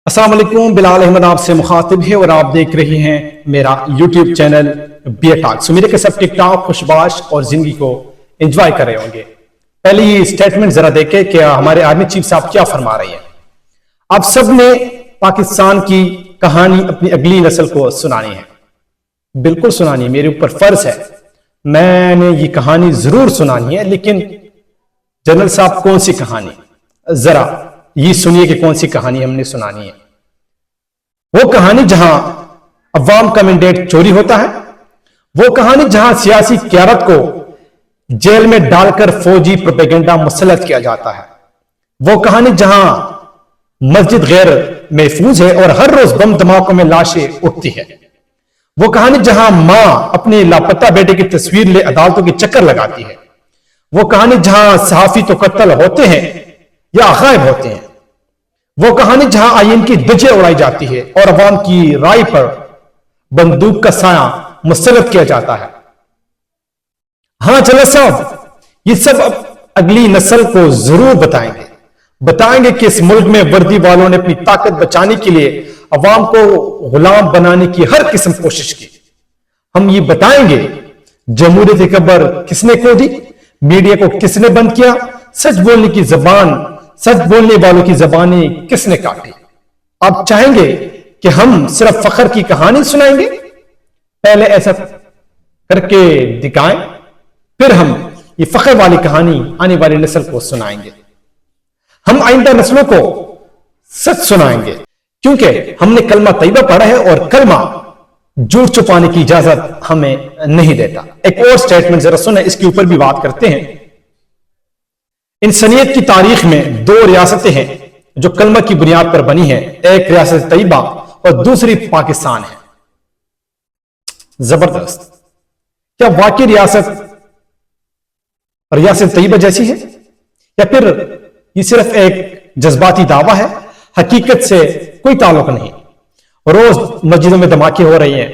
السلام علیکم، بلال احمد آپ سے مخاطب ہے اور آپ دیکھ رہے ہیں میرا یوٹیوب چینل بی اے ٹاکس۔ امید ہے کہ سب ٹک ٹاک، خوش باش اور زندگی کو انجوائے کر رہے ہوں گے۔ پہلے یہ سٹیٹمنٹ ذرا دیکھیں کہ ہمارے آرمی چیف صاحب کیا فرما رہے ہیں۔ آپ سب نے پاکستان کی کہانی اپنی اگلی نسل کو سنانی ہے، بالکل سنانی ہے، میرے اوپر فرض ہے، میں نے یہ کہانی ضرور سنانی ہے۔ لیکن جنرل صاحب کون سی کہانی؟ ذرا یہ سنیے کہ کون سی کہانی ہم نے سنانی ہے۔ وہ کہانی جہاں عوام کا مینڈیٹ چوری ہوتا ہے، وہ کہانی جہاں سیاسی قیادت کو جیل میں ڈال کر فوجی پروپیگنڈا مسلط کیا جاتا ہے، وہ کہانی جہاں مسجد غیر محفوظ ہے اور ہر روز بم دھماکوں میں لاشیں اٹھتی ہے، وہ کہانی جہاں ماں اپنے لاپتہ بیٹے کی تصویر لے عدالتوں کے چکر لگاتی ہے، وہ کہانی جہاں صحافی تو قتل ہوتے ہیں یا غائب ہوتے ہیں، وہ کہانی جہاں آئین کی دھجیں اڑائی جاتی ہے اور عوام کی رائے پر بندوق کا سایہ مسلط کیا جاتا ہے۔ ہاں جنرل صاحب، یہ سب اب اگلی نسل کو ضرور بتائیں گے کہ اس ملک میں وردی والوں نے اپنی طاقت بچانے کے لیے عوام کو غلام بنانے کی ہر قسم کوشش کی۔ ہم یہ بتائیں گے جمہوریت کی قبر کس نے کھودی، میڈیا کو کس نے بند کیا، سچ بولنے والوں کی زبانیں کس نے کاٹی۔ آپ چاہیں گے کہ ہم صرف فخر کی کہانی سنائیں گے؟ پہلے ایسا کر کے دکھائیں، پھر ہم یہ فخر والی کہانی آنے والی نسل کو سنائیں گے۔ ہم آئندہ نسلوں کو سچ سنائیں گے، کیونکہ ہم نے کلمہ طیبہ پڑھا ہے اور کلمہ جھوٹ چھپانے کی اجازت ہمیں نہیں دیتا۔ ایک اور سٹیٹمنٹ ذرا سنیں، اس کے اوپر بھی بات کرتے ہیں۔ انسانیت کی تاریخ میں دو ریاستیں ہیں جو کلمہ کی بنیاد پر بنی ہیں، ایک ریاست طیبہ اور دوسری پاکستان ہے۔ زبردست! کیا واقعی ریاست طیبہ جیسی ہے، یا پھر یہ صرف ایک جذباتی دعویٰ ہے، حقیقت سے کوئی تعلق نہیں؟ روز مسجدوں میں دھماکے ہو رہی ہیں،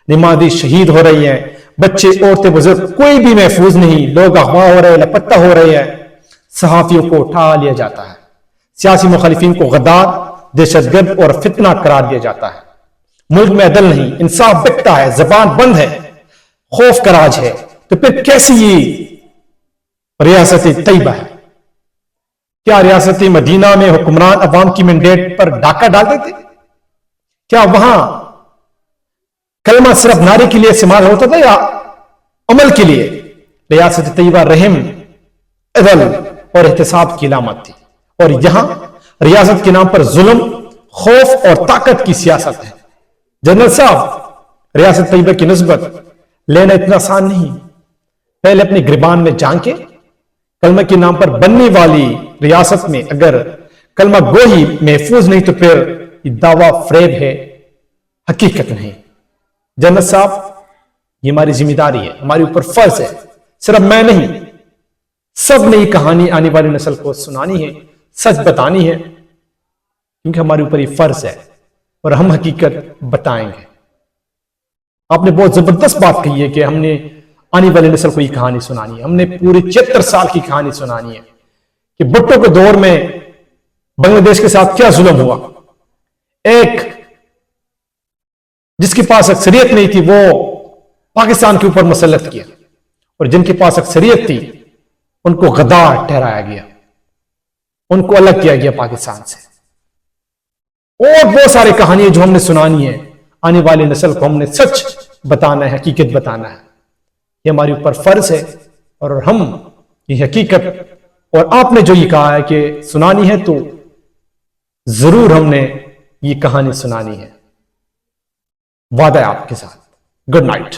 نمازی شہید ہو رہی ہیں، بچے عورتیں بزرگ کوئی بھی محفوظ نہیں، لوگ اغوا ہو رہے ہیں، لاپتہ ہو رہے ہیں، صحافیوں کو اٹھا لیا جاتا ہے، سیاسی مخالفین کو غدار، دہشت گرد اور فتنہ قرار دیا جاتا ہے۔ ملک میں عدل نہیں، انصاف بکتا ہے، زبان بند ہے، خوف کا راج ہے، تو پھر کیسی یہ ریاست طیبہ ہے؟ کیا ریاست مدینہ میں حکمران عوام کی مینڈیٹ پر ڈاکہ ڈالتے تھے؟ کیا وہاں کلمہ صرف نعرے کے لیے استعمال ہوتا تھا یا عمل کے لیے؟ ریاست طیبہ رحم، عدل اور احتساب کی علامت تھی، اور یہاں ریاست کے نام پر ظلم، خوف اور طاقت کی سیاست ہے۔ جنرل صاحب، ریاست طیبہ کی نسبت لینا اتنا آسان نہیں۔ پہلے اپنے گریبان میں جھانکیں، کلمہ کے نام پر بننے والی ریاست میں اگر کلمہ گو ہی محفوظ نہیں تو پھر یہ دعویٰ فریب ہے، حقیقت نہیں۔ جنرل صاحب، یہ ہماری ذمہ داری ہے، ہمارے اوپر فرض ہے، صرف میں نہیں، سب نے یہ کہانی آنے والی نسل کو سنانی ہے، سچ بتانی ہے، کیونکہ ہمارے اوپر یہ فرض ہے اور ہم حقیقت بتائیں گے۔ آپ نے بہت زبردست بات کہی ہے کہ ہم نے آنے والی نسل کو یہ کہانی سنانی ہے، ہم نے پوری 76 سال کی کہانی سنانی ہے کہ بھٹو کے دور میں بنگلہ دیش کے ساتھ کیا ظلم ہوا۔ ایک جس کے پاس اکثریت نہیں تھی وہ پاکستان کے اوپر مسلط کیا، اور جن کے پاس اکثریت تھی ان کو غدار ٹھہرایا گیا، ان کو الگ کیا گیا پاکستان سے۔ اور بہت ساری کہانیاں جو ہم نے سنانی ہے، آنے والی نسل کو ہم نے سچ بتانا ہے، حقیقت بتانا ہے، یہ ہمارے اوپر فرض ہے، اور ہم یہ حقیقت اور آپ نے جو یہ کہا ہے کہ سنانی ہے تو ضرور ہم نے یہ کہانی سنانی ہے، وعدہ ہے آپ کے ساتھ۔ Good night.